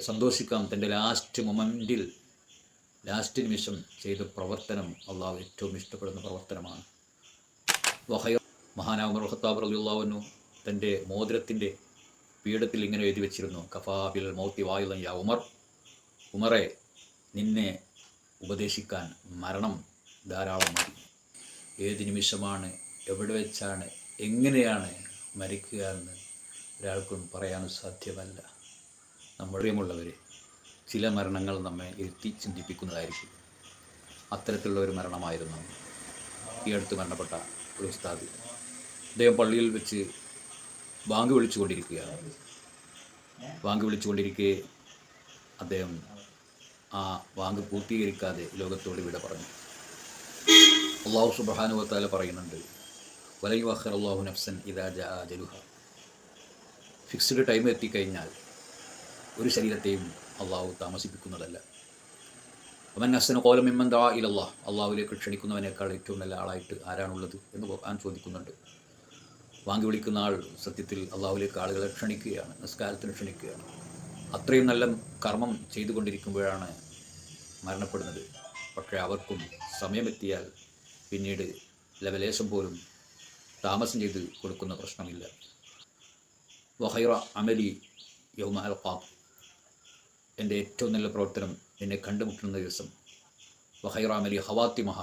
സന്തോഷിക്കാം. തൻ്റെ ലാസ്റ്റ് നിമിഷം ചെയ്ത പ്രവർത്തനം അള്ളാഹു ഏറ്റവും ഇഷ്ടപ്പെടുന്ന പ്രവർത്തനമാണ്. മഹാനായ ഉമർ ഖത്താബ് റളിയല്ലാഹു അൻഹു തൻ്റെ മോതിരത്തിൻ്റെ പീഠത്തിൽ ഇങ്ങനെ എഴുതി വെച്ചിരുന്നു, കഫാ ബിൽ മൗതി വായിളൻ യാ ഉമർ, ഉമറെ, നിന്നെ ഉപദേശിക്കാൻ മരണം ധാരാളം മതി. ഏത് നിമിഷമാണ്, എവിടെ വെച്ചാണ്, എങ്ങനെയാണ് മരിക്കുക എന്ന് ഒരാൾക്കും പറയാനും സാധ്യമല്ല. നമ്മളുള്ളവർ ചില മരണങ്ങൾ നമ്മെ ഇരുത്തി ചിന്തിപ്പിക്കുന്നതായിരിക്കും. അത്തരത്തിലുള്ള ഒരു മരണമായിരുന്നു ഈ അടുത്ത് മരണപ്പെട്ട ഒരു ഉസ്താദ്. അദ്ദേഹം പള്ളിയിൽ വെച്ച് ബാങ്ക് വിളിച്ചുകൊണ്ടിരിക്കുകയാണ്. ബാങ്ക് വിളിച്ചുകൊണ്ടിരിക്കെ അദ്ദേഹം ആ ബാങ്ക് പൂർത്തീകരിക്കാതെ ലോകത്തോട് വിട പറഞ്ഞു. അല്ലാഹു സുബ്ഹാനഹു വ തആല പറയുന്നുണ്ട്, വലൻ യുഅഖിറല്ലാഹു നഫ്സൻ ഇദാ ജാഅ അജലുഹ. ഫിക്സ്ഡ് ടൈം എത്തിക്കഴിഞ്ഞാൽ ഒരു ശരീരത്തെയും അള്ളാഹു താമസിപ്പിക്കുന്നതല്ല. അവൻ അഹ്സനു ഖൗലൻ മിമ്മൻ ദഅ ഇലല്ലാഹ്. അള്ളാഹുവിലേക്ക് ക്ഷണിക്കുന്നവനേക്കാൾ ഏറ്റവും നല്ല ആളായിട്ട് ആരാണുള്ളത് എന്ന് ഖുർആൻ ചോദിക്കുന്നുണ്ട്. വാങ്ങി വിളിക്കുന്ന ആൾ സത്യത്തിൽ അള്ളാഹുവിലേക്ക് ആളുകളെ ക്ഷണിക്കുകയാണ്, നിസ്കാരത്തിന് ക്ഷണിക്കുകയാണ്. അത്രയും നല്ല കർമ്മം ചെയ്തുകൊണ്ടിരിക്കുമ്പോഴാണ് മരണപ്പെടുന്നത്. പക്ഷേ അവർക്കും സമയമെത്തിയാൽ പിന്നീട് ലവലേശം പോലും താമസം ചെയ്ത് കൊടുക്കുന്ന പ്രശ്നമില്ല. വഖൈറ അമലി യൗമ അൽഖാക്. എൻ്റെ ഏറ്റവും നല്ല പ്രവർത്തനം എന്നെ കണ്ടുമുട്ടുന്ന ദിവസം. വഖൈറ അമലി ഖവാത്തിമഹ.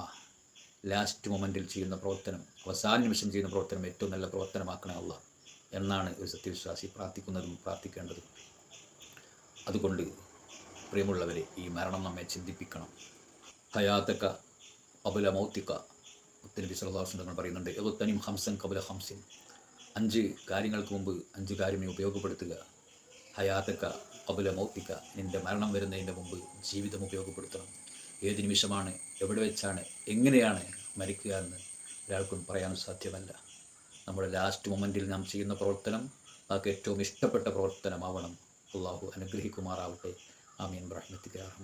ലാസ്റ്റ് മൊമെൻറ്റിൽ ചെയ്യുന്ന പ്രവർത്തനം, അവസാന നിമിഷം ചെയ്യുന്ന പ്രവർത്തനം ഏറ്റവും നല്ല പ്രവർത്തനമാക്കണേ അല്ലാഹ് എന്നാണ് ഒരു സത്യവിശ്വാസി പ്രാർത്ഥിക്കുന്നതും പ്രാർത്ഥിക്കേണ്ടതും. അതുകൊണ്ട് പ്രിയമുള്ളവരെ, ഈ മരണം നമ്മെ ചിന്തിപ്പിക്കണം. ഹയാത്തക്ക ഖബല മൗത്തിക്ക. നബി സല്ലല്ലാഹു അലൈഹി വസല്ലം പറയുന്നുണ്ട്, ഇഗ്തനിം ഖംസൻ ഖബല ഖംസിൻ. 5 കാര്യങ്ങൾക്ക് മുമ്പ് 5 കാര്യമേ ഉപയോഗപ്പെടുത്തുക. ഹയാത്തക്ക ഖബല മൗത്തിക്ക. നിൻ്റെ മരണം വരുന്നതിൻ്റെ മുമ്പ് ജീവിതം ഉപയോഗപ്പെടുത്തണം. ഏത് നിമിഷമാണ്, എവിടെ വെച്ചാണ്, എങ്ങനെയാണ് മരിക്കുക എന്ന് ഒരാൾക്കും പറയാൻ സാധ്യമല്ല. നമ്മുടെ ലാസ്റ്റ് മൊമെൻറ്റിൽ നാം ചെയ്യുന്ന പ്രവർത്തനം അതൊക്കെ ഏറ്റവും ഇഷ്ടപ്പെട്ട പ്രവർത്തനമാവണം. അല്ലാഹു അനുഗ്രഹിക്കുമാറാവട്ടെ. ആമീൻ ബിറഹ്മതിക യാ റഹ്മാൻ.